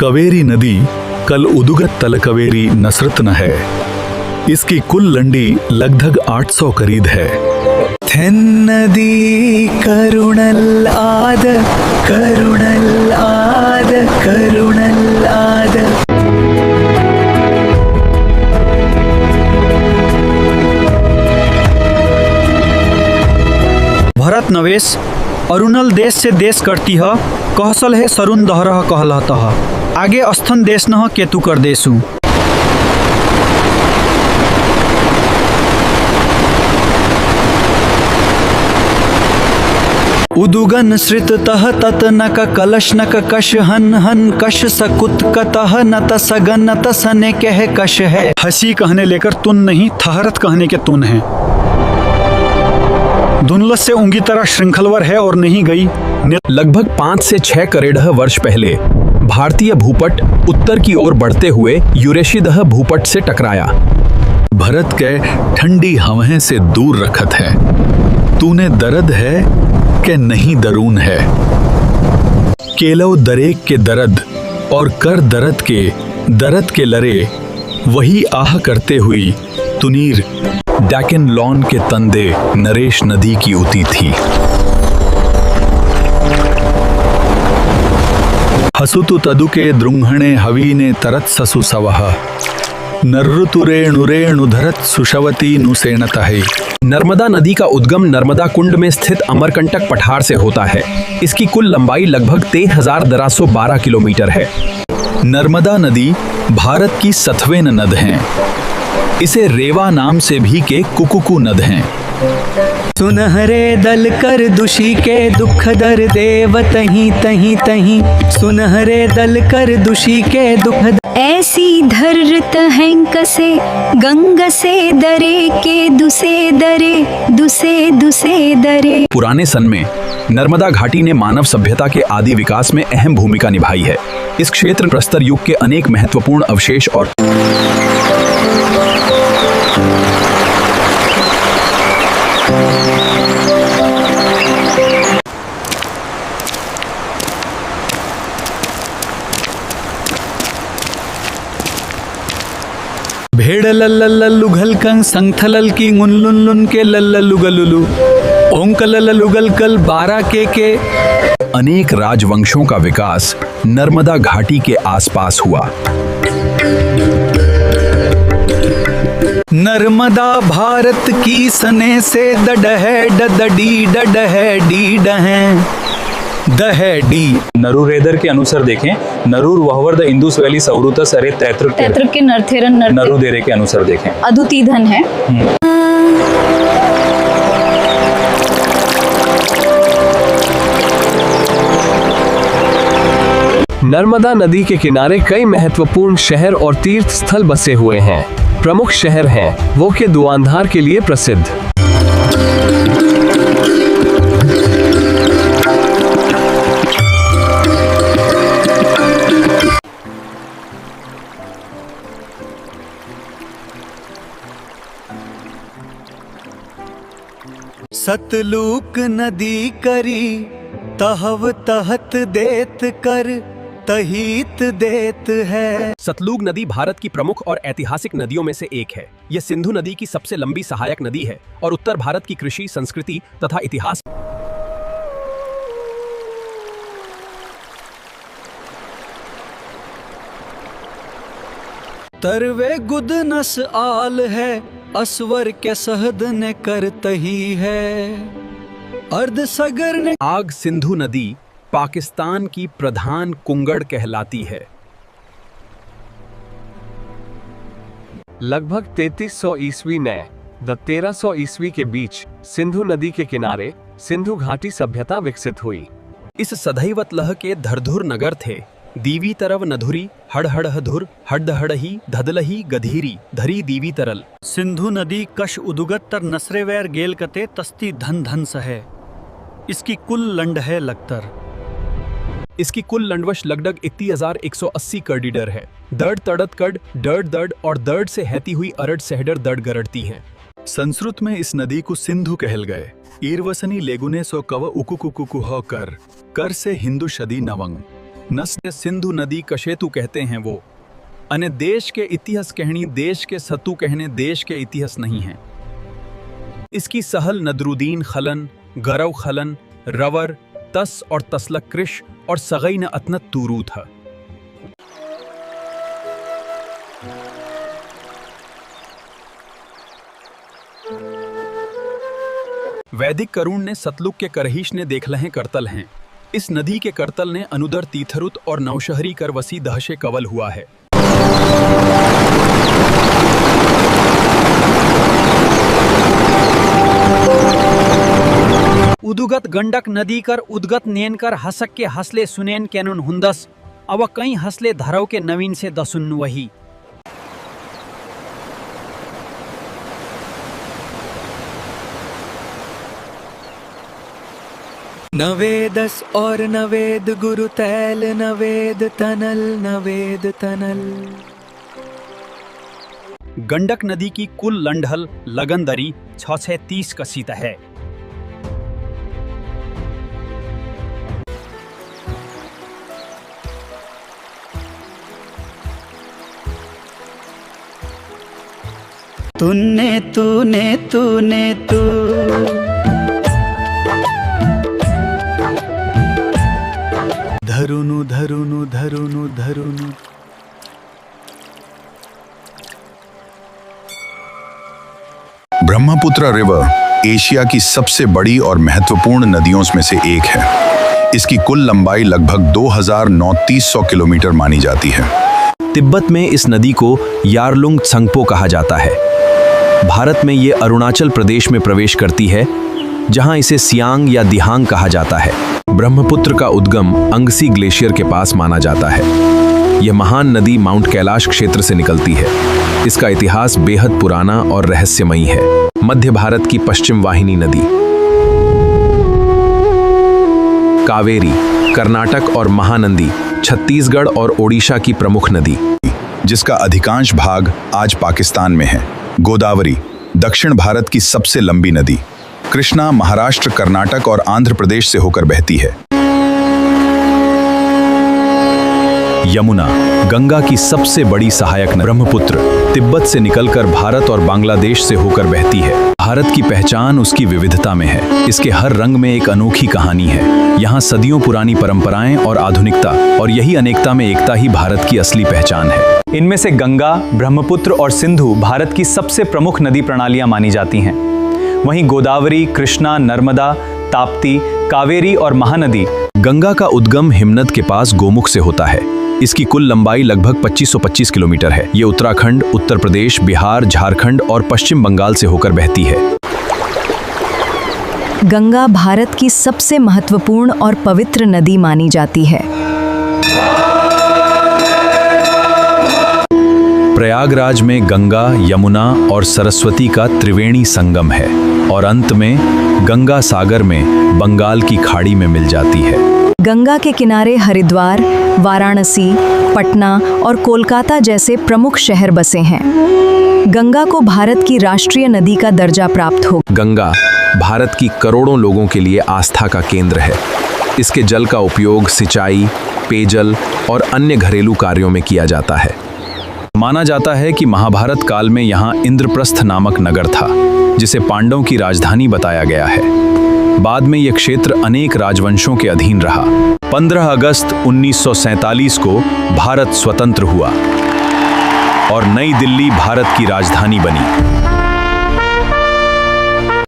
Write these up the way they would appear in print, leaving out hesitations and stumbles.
कावेरी नदी कल उदुगत तलकावेरी नसरत्न है। इसकी कुल लंडी लगभग 800 करीब है। नदी करुणल आद करुणल आद करुणल आद। भरत नवेश अरुणल देश से देश करती ह कहसल है सरुण दहरह कहलतः आगे अस्थन देश न केतु कर देसु। उदुगन श्रित तह तत नक कलश नक कश हन हन कश सकुत कतह नत सगन नत सने कह कश है। हंसी कहने लेकर तुन नहीं, थहरत कहने के तुन है। दुनलस से ऊंगी तरह श्रृंखलवर है और नहीं गई। लगभग 5 से 6 करोड़ वर्ष पहले भारतीय भूपट उत्तर की ओर बढ़ते हुए यूरेशिदह भूपट से टकराया। भरत के ठंडी हवाएं से दूर रखत है। तूने दर्द है के नहीं दरून है। केलो दरेक के दर्द और कर दर्द के लरे वही आह करते हुई तुनीर डैकन लॉन के तंदे नरेश नदी की उती थी। हसुतु तदुके द्रुंघणे हवीने तरत ससु सवह नर्रुतुरेणुरेणुधरत सुशवती नुसेनतहि। नर्मदा नदी का उद्गम नर्मदा कुंड में स्थित अमरकंटक पठार से होता है। इसकी कुल लंबाई लगभग 13,212 किलोमीटर है। नर्मदा नदी भारत की 7वें नद है। इसे रेवा नाम से भी के कुकुकू नद हैं। सुनहरे दल कर दुषी के दुख दर देव तहीं तहीं तहीं। सुनहरे दल कर दुषी के दुख ऐसी धरत हैं कसे गंग से दरे के दुसे दरे। पुराने सन में नर्मदा घाटी ने मानव सभ्यता के आदि विकास में अहम भूमिका निभाई है। इस क्षेत्र प्रस्तर युग के अनेक महत्वपूर्ण अवशेष और भेड़ लल्लुगल कंग संगथलल की गुनलुन के लल्लुगलुलु ओंक लल्लुगल कल 12 के। अनेक राजवंशों का विकास नर्मदा घाटी के आसपास हुआ। नर्मदा भारत की सने से डडहे डडी डडहे डी डहें दहे डी। नरूरेदर के अनुसार देखें, नरूर वहवर द इंदुस वैली सौरुतस अरे तैत्रक के नरथेरन नरूदेरे के अनुसार देखें अदुतीधन है। नर्मदा नदी के किनारे कई महत्वपूर्ण शहर और तीर्थ स्थल बसे हुए हैं। प्रमुख शहर हैं वो के दुआंधार के लिए प्रसिद्ध। सतलुक नदी करी तहव तहत देत कर तहीत देत है। सतलुज नदी भारत की प्रमुख और ऐतिहासिक नदियों में से एक है। यह सिंधु नदी की सबसे लंबी सहायक नदी है और उत्तर भारत की कृषि, संस्कृति तथा इतिहास तरवे गुद नस आल है असवर के सहद ने करतही है अर्ध सगर ने। आग सिंधु नदी पाकिस्तान की प्रधान कुंगड़ कहलाती है। लगभग 3300 ईस्वी ने 1300 ईस्वी के बीच सिंधु नदी के किनारे सिंधु घाटी सभ्यता विकसित हुई। इस सदैवत लह के धरधुर नगर थे। दीवी तरव नधुरी हड़हड़धुर हड़हड़ही धदलही गधीरी धरी दीवी तरल। सिंधु नदी कश उदुगत तर नसरेवैर गेल कते तस्ती धन धन सहे। इसकी कुल लंड है लगतर। इसकी कुल लंडवश लगभग 31,180 किलोमीटर है। दर्द तड़त कड डर्ड दर्ड और दर्द से हैती हुई अरड सहडर दर्द गरड़ती हैं। संस्कृत में इस नदी को सिंधु कहल गए। ईरवसनी लेगुने सो कव उकुकुकुकु हो कर से हिंदू शदी नवंग। नस्ल सिंधु नदी कशेतु कहते हैं वो, अने देश के इतिहास कहनी देश के सतु कहने देश के इतिहास नहीं है। इसकी सहल नदरुद्दीन खलन, गरव खलन, रवर, तस और तसलक कृश और सगैन अतनत तूरू था। वैदिक करुण ने सतलुक के करहीश ने देख लहें करतल हैं। इस नदी के करतल ने अनुदर तीथरुत और नौशहरी कर वसी दहशे कवल हुआ है। उदुगत गंडक नदी कर उदगत नेन कर हसक के हसले सुनेन कैनुन हुंदस, अव कई हसले धरव के नवीन से दसुन वही। नवेदस और नवेद गुरु तैल, नवेद तनल, नवेद तनल। गंडक नदी की कुल लंढल लगनदरी 630 कसीत है। तूने तूने तूने तू धरुनु धरुनु धरुनु धरुनु। ब्रह्मपुत्र रिवर एशिया की सबसे बड़ी और महत्वपूर्ण नदियों में से एक है। इसकी कुल लंबाई लगभग 2930 किलोमीटर मानी जाती है। तिब्बत में इस नदी को यारलुंग त्संगपो कहा जाता है। भारत में ये अरुणाचल प्रदेश में प्रवेश करती है, जहां इसे सियांग या दिहांग कहा जाता है। ब्रह्मपुत्र का उद्गम अंगसी ग्लेशियर के पास माना जाता है। यह महान नदी माउंट कैलाश क्षेत्र से निकलती है। इसका इतिहास बेहद पुराना और रहस्यमयी है। मध्य भारत की पश्चिम वाहिनी नदी कावेरी, कर्नाटक और महानंदी छत्तीसगढ़ और ओडिशा की प्रमुख नदी, जिसका अधिकांश भाग आज पाकिस्तान में है। गोदावरी दक्षिण भारत की सबसे लंबी नदी। कृष्णा महाराष्ट्र, कर्नाटक और आंध्र प्रदेश से होकर बहती है। यमुना गंगा की सबसे बड़ी सहायक नदी। ब्रह्मपुत्र तिब्बत से निकलकर भारत और बांग्लादेश से होकर बहती है। भारत की पहचान उसकी विविधता में है। इसके हर रंग में एक अनोखी कहानी है। यहाँ सदियों पुरानी परंपराएं और आधुनिकता, और यही अनेकता में एकता ही भारत की असली पहचान है। इनमें से गंगा, ब्रह्मपुत्र और सिंधु भारत की सबसे प्रमुख नदी प्रणालियां मानी जाती हैं। वहीं गोदावरी, कृष्णा, नर्मदा, ताप्ती, कावेरी और महानदी। गंगा का उद्गम हिमनद के पास गोमुख से होता है। इसकी कुल लंबाई लगभग 2525 किलोमीटर है। ये उत्तराखंड, उत्तर प्रदेश, बिहार, झारखंड और पश्चिम बंगाल से होकर बहती है। गंगा भारत की सबसे महत्वपूर्ण और पवित्र नदी मानी जाती है। प्रयागराज में गंगा, यमुना और सरस्वती का त्रिवेणी संगम है, और अंत में गंगा सागर में बंगाल की खाड़ी में मिल जाती है। गंगा के किनारे हरिद्वार, वाराणसी, पटना और कोलकाता जैसे प्रमुख शहर बसे हैं। गंगा को भारत की राष्ट्रीय नदी का दर्जा प्राप्त हो। गंगा भारत की करोड़ों लोगों के लिए आस्था का केंद्र है। इसके जल का उपयोग सिंचाई, पेयजल और अन्य घरेलू कार्यों में किया जाता है। माना जाता है कि महाभारत काल में यहाँ इंद्रप्रस्थ नामक नगर था, जिसे पांडवों की राजधानी बताया गया है। बाद में यह क्षेत्र अनेक राजवंशों के अधीन रहा। 15 अगस्त 1947 को भारत स्वतंत्र हुआ और नई दिल्ली भारत की राजधानी बनी।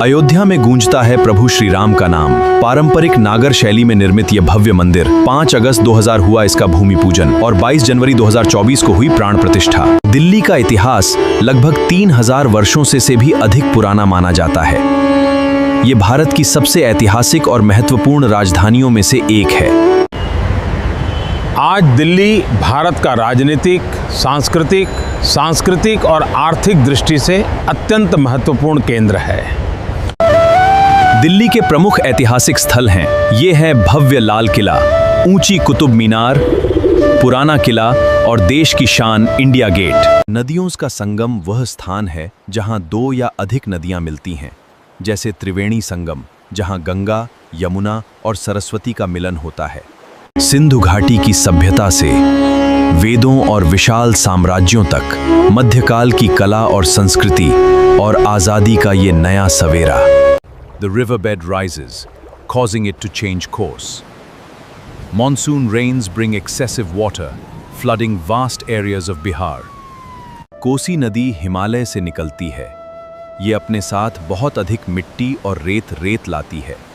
अयोध्या में गूंजता है प्रभु श्री राम का नाम। पारंपरिक नागर शैली में निर्मित यह भव्य मंदिर 5 अगस्त 2000 हुआ इसका भूमि पूजन और 22 जनवरी 2024 को हुई प्राण प्रतिष्ठा। दिल्ली का इतिहास लगभग 3000 वर्षों से भी अधिक पुराना माना जाता है। ये भारत की सबसे ऐतिहासिक और महत्वपूर्ण राजधानियों में से एक है। आज दिल्ली भारत का राजनीतिक, सांस्कृतिक और आर्थिक दृष्टि से अत्यंत महत्वपूर्ण केंद्र है। दिल्ली के प्रमुख ऐतिहासिक स्थल हैं। ये है भव्य लाल किला, ऊंची कुतुब मीनार, पुराना किला और देश की शान इंडिया गेट। नदियों का संगम वह स्थान है जहां 2 या अधिक नदियां मिलती हैं, जैसे त्रिवेणी संगम, जहां गंगा, यमुना और सरस्वती का मिलन होता है। सिंधु घाटी की सभ्यता से वेदों और विशाल साम्राज्यों तक मध्यकाल की कला और संस्कृति और आजादी का ये नया सवेरा। The riverbed rises, causing it to change course. Monsoon rains bring excessive water, flooding vast areas of Bihar. Kosi नदी हिमालय से निकलती है। ये अपने साथ बहुत अधिक मिट्टी और रेत लाती है।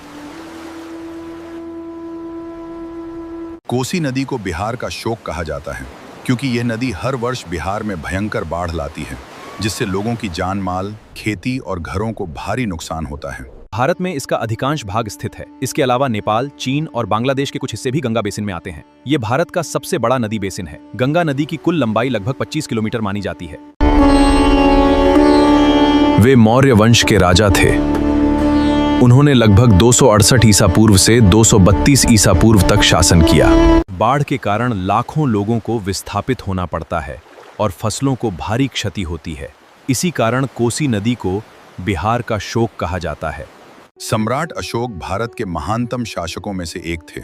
कोसी नदी को बिहार का शोक कहा जाता है क्योंकि यह नदी हर वर्ष बिहार में भयंकर बाढ़ लाती है, जिससे लोगों की जान माल, खेती और घरों को भारी नुकसान होता है। भारत में इसका अधिकांश भाग स्थित है। इसके अलावा नेपाल, चीन और बांग्लादेश के कुछ हिस्से भी गंगा बेसिन में आते हैं। ये भारत का सबसे बड़ा नदी बेसिन है। गंगा नदी की कुल लंबाई लगभग 25 किलोमीटर मानी जाती है। वे मौर्य वंश के राजा थे। उन्होंने लगभग 268 ईसा पूर्व से 232 ईसा पूर्व तक शासन किया। बाढ़ के कारण लाखों लोगों को विस्थापित होना पड़ता है और फसलों को भारी क्षति होती है। इसी कारण कोसी नदी को बिहार का शोक कहा जाता है। सम्राट अशोक भारत के महानतम शासकों में से एक थे।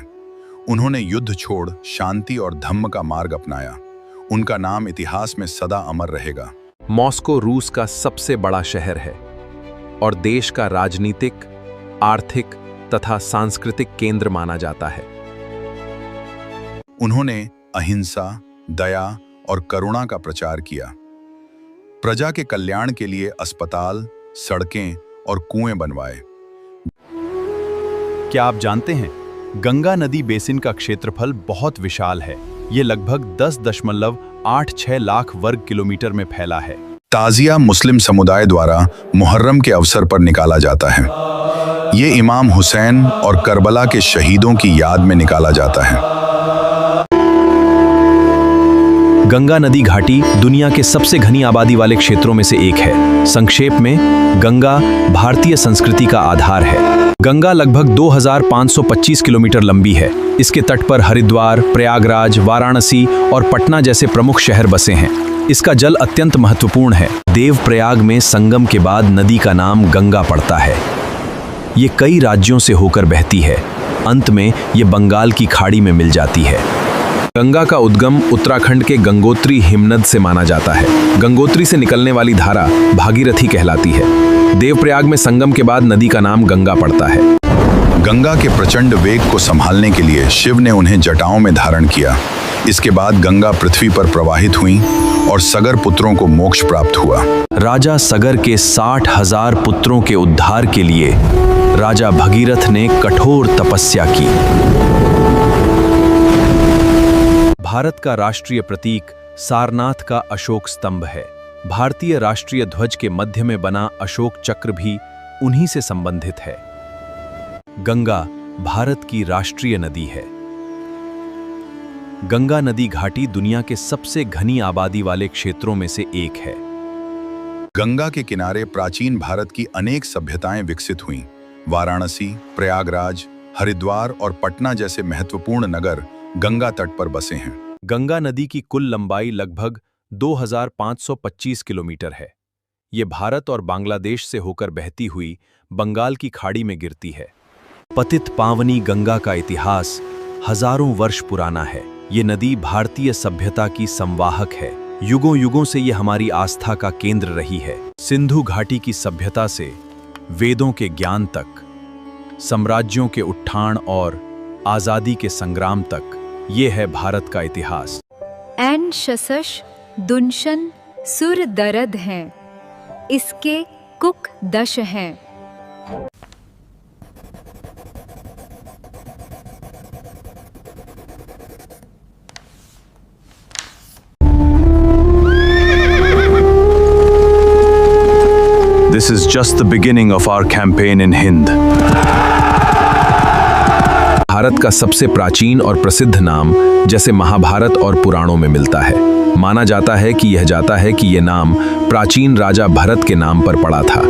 उन्होंने युद्ध छोड़ शांति और धम्म का मार्ग अपनाया। उनका नाम इतिहास में सदा अमर रहेगा। मॉस्को रूस का सबसे बड़ा शहर है और देश का राजनीतिक, आर्थिक तथा सांस्कृतिक केंद्र माना जाता है। उन्होंने अहिंसा, दया और करुणा का प्रचार किया। प्रजा के कल्याण के लिए अस्पताल, सड़कें और कुएं बनवाए। क्या आप जानते हैं, गंगा नदी बेसिन का क्षेत्रफल बहुत विशाल है। ये लगभग 10.86 लाख वर्ग किलोमीटर में फैला है। ताजिया मुस्लिम समुदाय द्वारा मुहर्रम के अवसर पर निकाला जाता है। ये इमाम हुसैन और करबला के शहीदों की याद में निकाला जाता है। गंगा नदी घाटी दुनिया के सबसे घनी आबादी वाले क्षेत्रों में से एक है। संक्षेप में, गंगा भारतीय संस्कृति का आधार है। गंगा लगभग 2525 किलोमीटर लंबी है। इसके तट पर हरिद्वार, प्रयागराज, वाराणसी और पटना जैसे प्रमुख शहर बसे हैं। इसका जल अत्यंत महत्वपूर्ण है। देवप्रयाग में संगम के बाद नदी का नाम गंगा पड़ता है। ये कई राज्यों से होकर बहती है। अंत में ये बंगाल की खाड़ी में मिल जाती है। गंगा का उद्गम उत्तराखंड के गंगोत्री हिमनद से माना जाता है। गंगोत्री से निकलने वाली धारा भागीरथी कहलाती है। देवप्रयाग में संगम के बाद नदी का नाम गंगा पड़ता है। गंगा के प्रचंड वेग को संभालने के लिए शिव ने उन्हें जटाओं में धारण किया। इसके बाद गंगा पृथ्वी पर प्रवाहित हुई और सगर पुत्रों को मोक्ष प्राप्त हुआ। राजा सगर के 60,000 पुत्रों के उद्धार के लिए राजा भगीरथ ने कठोर तपस्या की। भारत का राष्ट्रीय प्रतीक सारनाथ का अशोक स्तंभ है। भारतीय राष्ट्रीय ध्वज के मध्य में बना अशोक चक्र भी उन्हीं से संबंधित है। गंगा भारत की राष्ट्रीय नदी है। गंगा नदी घाटी दुनिया के सबसे घनी आबादी वाले क्षेत्रों में से एक है। गंगा के किनारे प्राचीन भारत की अनेक सभ्यताएं विकसित हुईं। वाराणसी, प्रयागराज, हरिद्वार और पटना जैसे महत्वपूर्ण नगर गंगा तट पर बसे हैं। गंगा नदी की कुल लंबाई लगभग 2525 किलोमीटर है। ये भारत और बांग्लादेश से होकर बहती हुई बंगाल की खाड़ी में गिरती है। पतित पावनी गंगा का इतिहास हजारों वर्ष पुराना है। ये नदी भारतीय सभ्यता की संवाहक है। युगों युगों से ये हमारी आस्था का केंद्र रही है। सिंधु घाटी की सभ्यता से वेदों के ज्ञान तक, साम्राज्यों के उत्थान और आजादी के संग्राम तक, ये है भारत का इतिहास। एन शशश दुनशन सुर दरद हैं, इसके कुक दश हैं। This is just the beginning of our campaign in Hind. Bharat का सबसे प्राचीन और प्रसिद्ध नाम जैसे महाभारत और पुराणों में मिलता है। माना जाता है कि यह नाम प्राचीन राजा भरत के नाम पर पड़ा था।